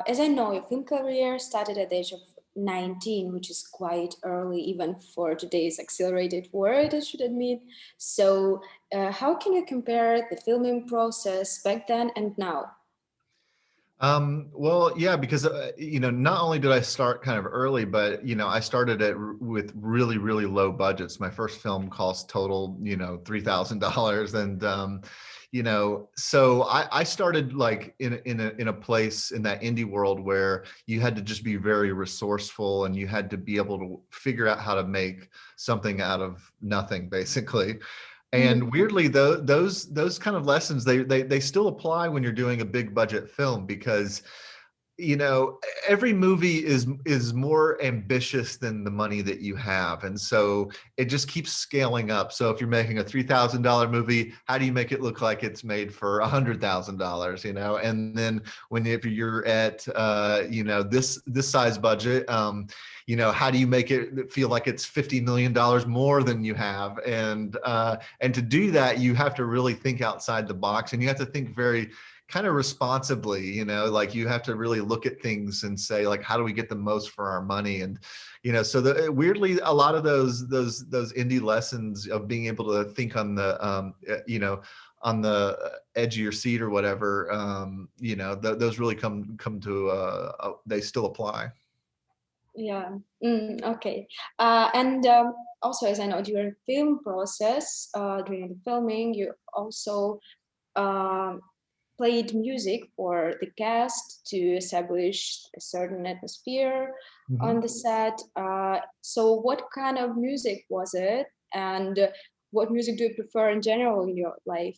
as I know, your film career started at the age of 19, which is quite early, even for today's accelerated world, I should admit. So how can you compare the filming process back then and now? Well, yeah, because, not only did I start kind of early, but, I started with really, really low budgets. My first film cost total, $3,000. And, so I started like in a place in that indie world where you had to just be very resourceful and you had to be able to figure out how to make something out of nothing, basically. And weirdly, those kind of lessons, they still apply when you're doing a big budget film, because every movie is more ambitious than the money that you have, and so it just keeps scaling up. So if you're making a $3,000 movie, how do you make it look like it's made for $100,000? And then if you're at this size budget, how do you make it feel like it's $50 million more than you have? And to do that, you have to really think outside the box, and you have to think very kind of responsibly, like you have to really look at things and say, like, how do we get the most for our money? And, so weirdly, a lot of those indie lessons of being able to think on the, on the edge of your seat or whatever, those really come to, they still apply. Yeah. Okay. And also, as I know, during film process, during the filming, you also played music for the cast to establish a certain atmosphere on the set. So what kind of music was it? And what music do you prefer in general in your life?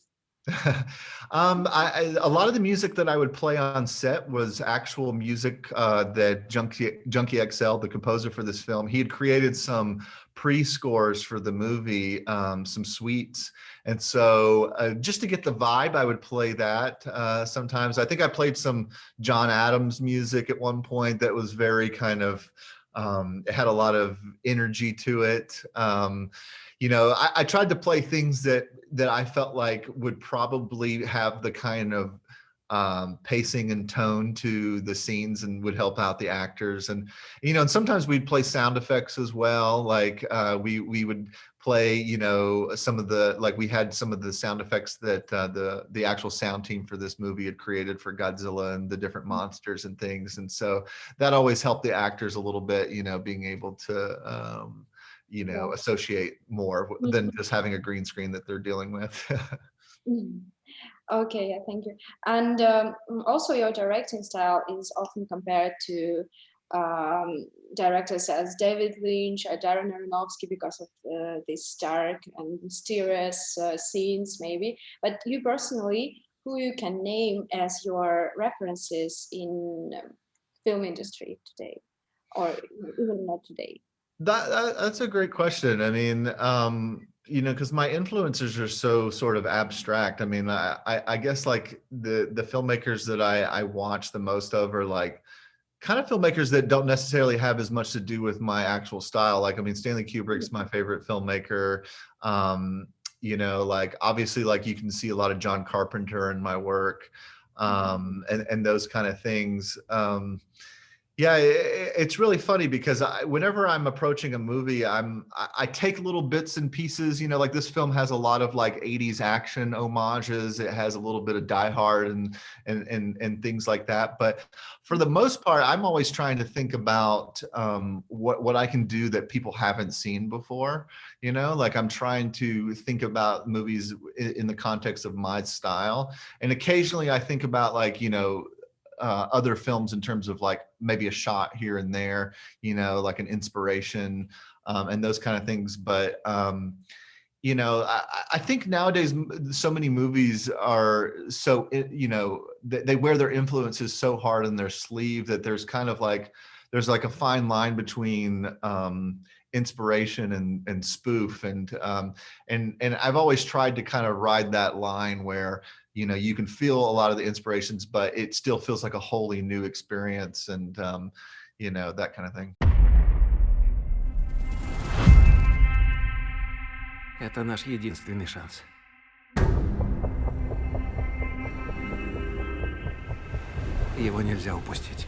A lot of the music that I would play on set was actual music that Junkie XL, the composer for this film, he had created some pre-scores for the movie, some suites. And so just to get the vibe, I would play that sometimes. I think I played some John Adams music at one point that was very kind of, it had a lot of energy to it. I tried to play things that I felt like would probably have the kind of pacing and tone to the scenes and would help out the actors. And, and sometimes we'd play sound effects as well. Like we would play, some of the, like we had some of the sound effects that the actual sound team for this movie had created for Godzilla and the different monsters and things. And so that always helped the actors a little bit, being able to, associate more than just having a green screen that they're dealing with. Okay, yeah, thank you. And also your directing style is often compared to directors as David Lynch or Darren Aronofsky because of these dark and mysterious scenes maybe. But you personally, who you can name as your references in film industry today, or even not today? That's a great question. I mean, because my influencers are so sort of abstract. I mean, I guess like the filmmakers that I watch the most of are like kind of filmmakers that don't necessarily have as much to do with my actual style. Like, I mean, Stanley Kubrick's my favorite filmmaker. Like obviously, like you can see a lot of John Carpenter in my work, and those kind of things. Yeah, it's really funny because whenever I'm approaching a movie, I take little bits and pieces, like this film has a lot of like 80s action homages. It has a little bit of Die Hard and things like that. But for the most part, I'm always trying to think about what I can do that people haven't seen before. Like I'm trying to think about movies in the context of my style. And occasionally I think about like, other films in terms of like maybe a shot here and there, like an inspiration, and those kind of things. But, I think nowadays so many movies are so, they wear their influences so hard in their sleeve that there's kind of like, there's like a fine line between inspiration and spoof. And I've always tried to kind of ride that line where, you can feel a lot of the inspirations, but it still feels like a wholly new experience and, that kind of thing. Это наш единственный шанс. Его нельзя упустить.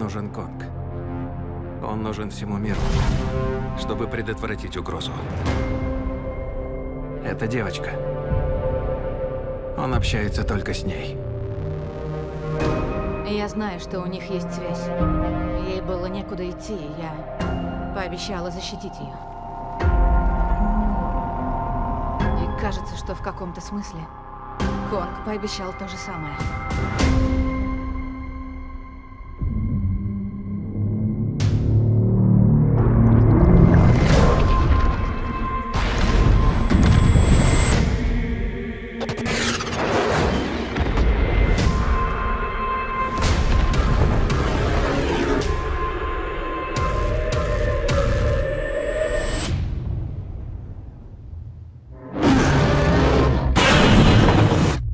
нужен Конг. Он нужен всему миру, чтобы предотвратить угрозу. Это девочка. Он общается только с ней. Я знаю, что у них есть связь. Ей было некуда идти, и я пообещала защитить ее. И кажется, что в каком-то смысле Конг пообещал то же самое.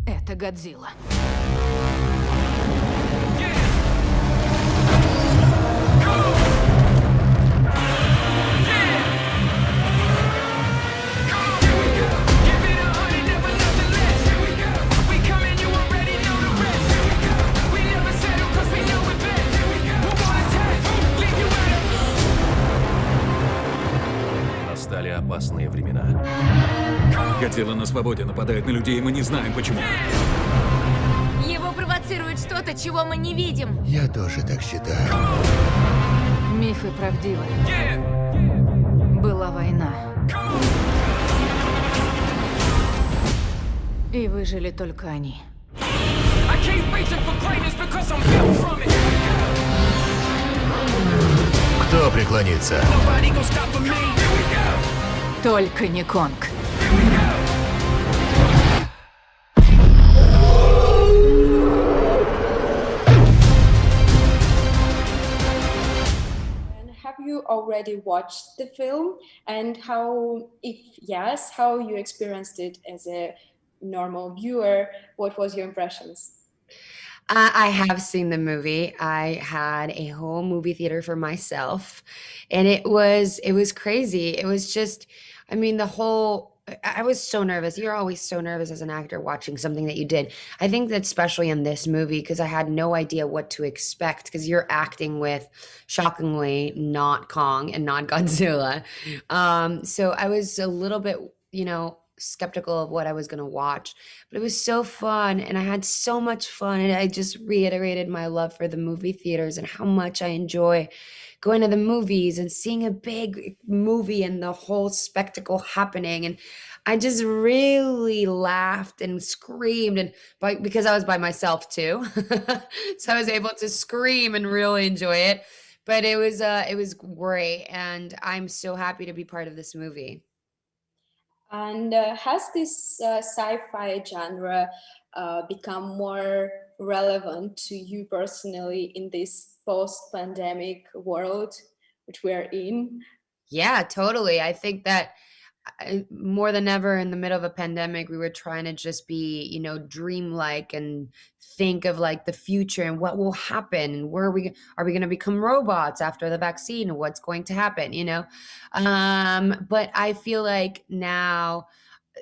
Это Годзилла. Настали опасные времена. Годзилла на свободе нападает на людей, и мы не знаем почему. Его провоцирует что-то, чего мы не видим. Я тоже так считаю. Мифы правдивы. Была война. И выжили только они. Кто преклонится? Только не Конг. Have you already watched the film, and how, if yes, how you experienced it as a normal viewer? What was your impressions? I have seen the movie. I had a whole movie theater for myself, and it was crazy. It was just, I mean, I was so nervous. You're always so nervous as an actor watching something that you did. I think that especially in this movie, because I had no idea what to expect, because you're acting with, shockingly, not Kong and not Godzilla. So I was a little bit, skeptical of what I was going to watch, but it was so fun, and I had so much fun, and I just reiterated my love for the movie theaters and how much I enjoy going to the movies and seeing a big movie and the whole spectacle happening. And I just really laughed and screamed, and because I was by myself too, so I was able to scream and really enjoy it. But it was great, and I'm so happy to be part of this movie. And has this sci-fi genre become more relevant to you personally in this post-pandemic world which we're in? Yeah, totally. I think that more than ever in the middle of a pandemic, we were trying to just be, dreamlike and think of like the future and what will happen and are we going to become robots after the vaccine and what's going to happen, But I feel like now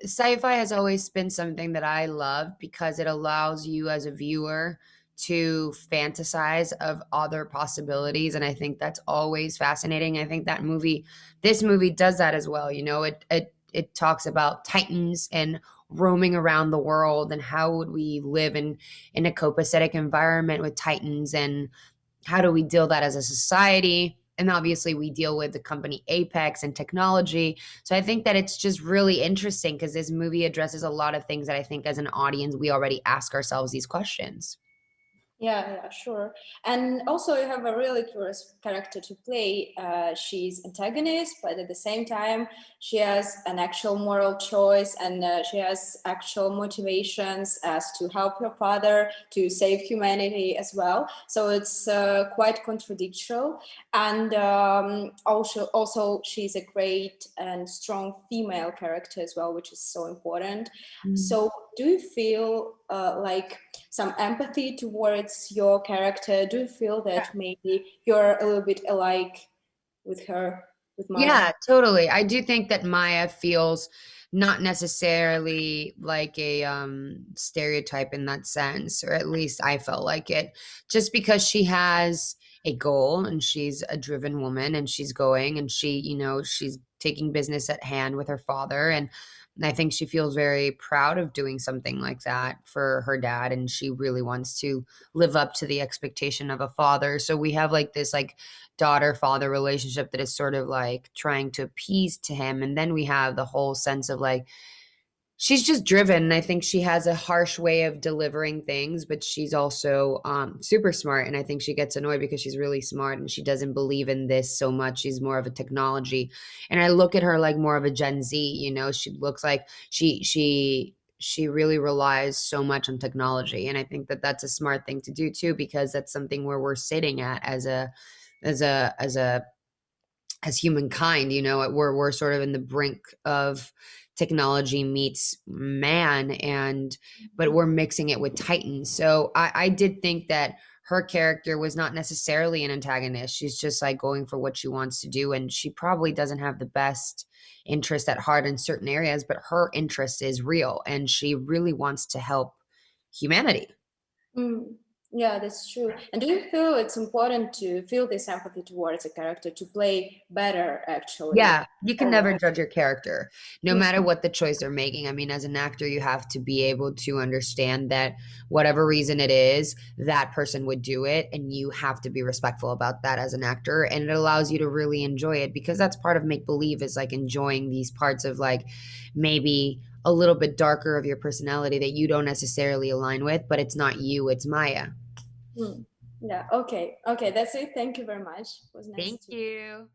sci-fi has always been something that I love because it allows you as a viewer to fantasize of other possibilities. And I think that's always fascinating. I think this movie does that as well. It talks about titans and roaming around the world and how would we live in a copacetic environment with titans and how do we deal that as a society. And obviously we deal with the company Apex and technology. So I think that it's just really interesting because this movie addresses a lot of things that I think as an audience, we already ask ourselves these questions. Yeah, sure. And also you have a really curious character to play. She's antagonist, but at the same time, she has an actual moral choice and she has actual motivations as to help her father to save humanity as well. So it's quite contradictory. And also she's a great and strong female character as well, which is so important. So do you feel like some empathy towards your character? Do you feel that maybe you're a little bit alike with her, with Maya? Yeah, totally. I do think that Maya feels not necessarily like a stereotype in that sense, or at least I felt like it, just because she has a goal, and she's a driven woman, and she's going, and she, you know, she's taking business at hand with her father. And I think she feels very proud of doing something like that for her dad. And she really wants to live up to the expectation of a father. So we have like this like daughter-father relationship that is sort of like trying to appease to him. And then we have the whole sense of like, she's just driven. And I think she has a harsh way of delivering things, but she's also super smart. And I think she gets annoyed because she's really smart and she doesn't believe in this so much. She's more of a technology. And I look at her like more of a Gen Z, you know, she looks like she really relies so much on technology. And I think that that's a smart thing to do too, because that's something where we're sitting at as humankind, you know, we're sort of in the brink of technology meets man, but we're mixing it with Titans. So I did think that her character was not necessarily an antagonist. She's just like going for what she wants to do. And she probably doesn't have the best interest at heart in certain areas, but her interest is real and she really wants to help humanity. Yeah, that's true. And do you feel it's important to feel this empathy towards a character to play better, actually? Yeah, you can never judge your character, no matter what the choice they're making. I mean, as an actor, you have to be able to understand that whatever reason it is, that person would do it. And you have to be respectful about that as an actor. And it allows you to really enjoy it, because that's part of make-believe, is like enjoying these parts of like maybe a little bit darker of your personality that you don't necessarily align with, but it's not you, it's Maya. Yeah, okay, that's it. Thank you very much. It was nice Thank you.